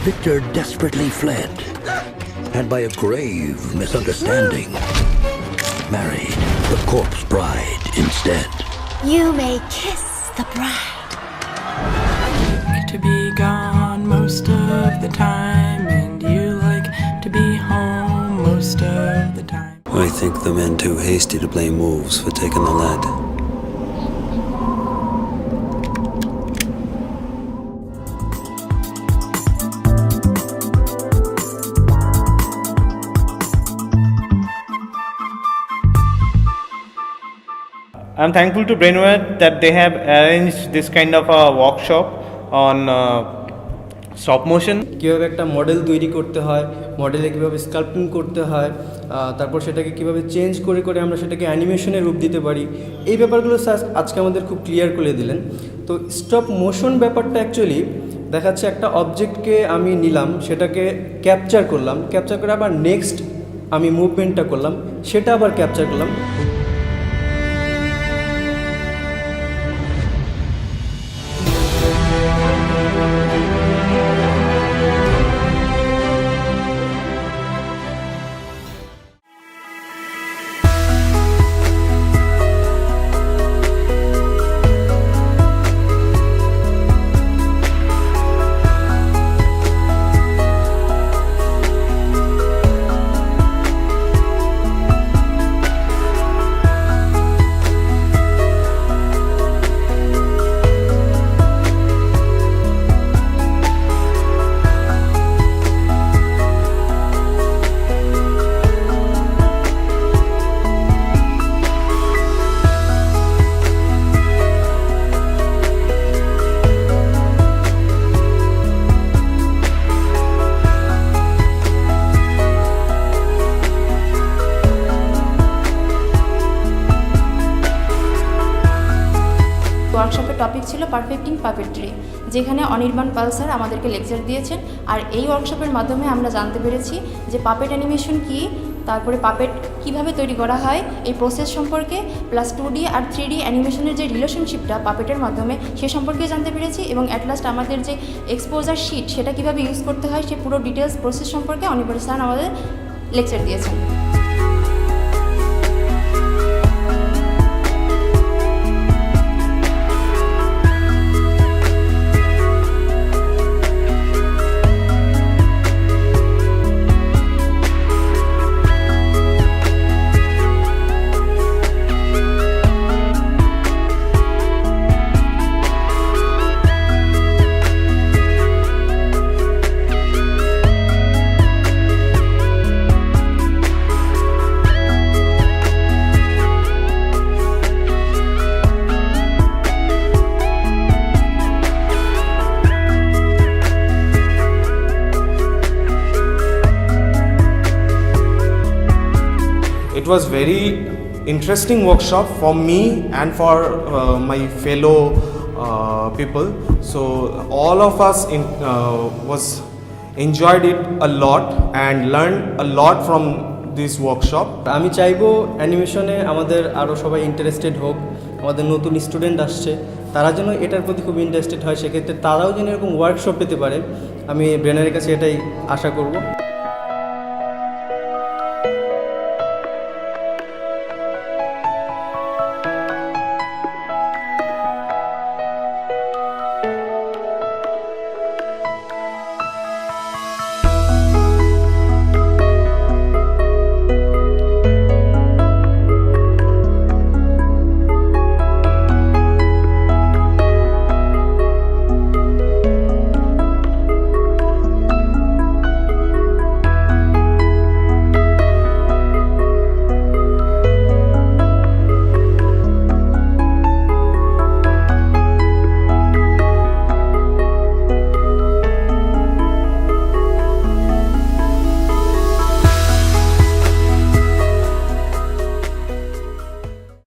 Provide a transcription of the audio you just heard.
Victor desperately fled, and by a grave misunderstanding, married the corpse bride instead. You may kiss the bride. To be gone most of the time, and you like to be home most of the time. I think the men too hasty to blame wolves for taking the lad. I'm thankful to Brainware that they have arranged this kind of a workshop on stop motion. কীভাবে একটা model তৈরি করতে হয়, মডেলে কীভাবে sculpting করতে হয়, তারপর সেটাকে কীভাবে চেঞ্জ করে করে আমরা সেটাকে অ্যানিমেশনের রূপ দিতে পারি, এই ব্যাপারগুলো স্যার আজকে আমাদের খুব ক্লিয়ার করে দিলেন। তো স্টপ মোশন ব্যাপারটা অ্যাকচুয়ালি দেখাচ্ছে একটা অবজেক্টকে আমি নিলাম, সেটাকে ক্যাপচার করলাম, ক্যাপচার করে আবার নেক্সট আমি মুভমেন্টটা করলাম, সেটা আবার ক্যাপচার করলাম। ওয়ার্কশপের টপিক ছিল পারফেক্টিং পাপেট্রি, যেখানে অনির্বাণ পাল স্যার আমাদেরকে লেকচার দিয়েছেন। আর এই ওয়ার্কশপের মাধ্যমে আমরা জানতে পেরেছি যে পাপেট অ্যানিমেশন কী, তারপরে পাপেট কিভাবে তৈরি করা হয় এই প্রসেস সম্পর্কে, প্লাস 2D আর 3D অ্যানিমেশনের যে রিলেশনশিপটা পাপেটের মাধ্যমে সে সম্পর্কে জানতে পেরেছি। এবং অ্যাট লাস্ট আমাদের যে এক্সপোজার শিট সেটা কীভাবে ইউজ করতে হয় সে পুরো ডিটেলস প্রসেস সম্পর্কে অনির্বাণ স্যার আমাদের লেকচার দিয়েছেন। It was very interesting workshop for me and for my fellow people. So all of us was enjoyed it a lot and learned a lot from this workshop. আমি চাইবো অ্যানিমেশনে আমাদের আরও সবাই interested হোক, আমাদের নতুন স্টুডেন্ট আসছে তারা যেন এটার প্রতি খুব ইন্টারেস্টেড হয়, সেক্ষেত্রে তারাও যেন এরকম ওয়ার্কশপ পেতে পারে। আমি ব্রেনারের কাছে এটাই আশা করব।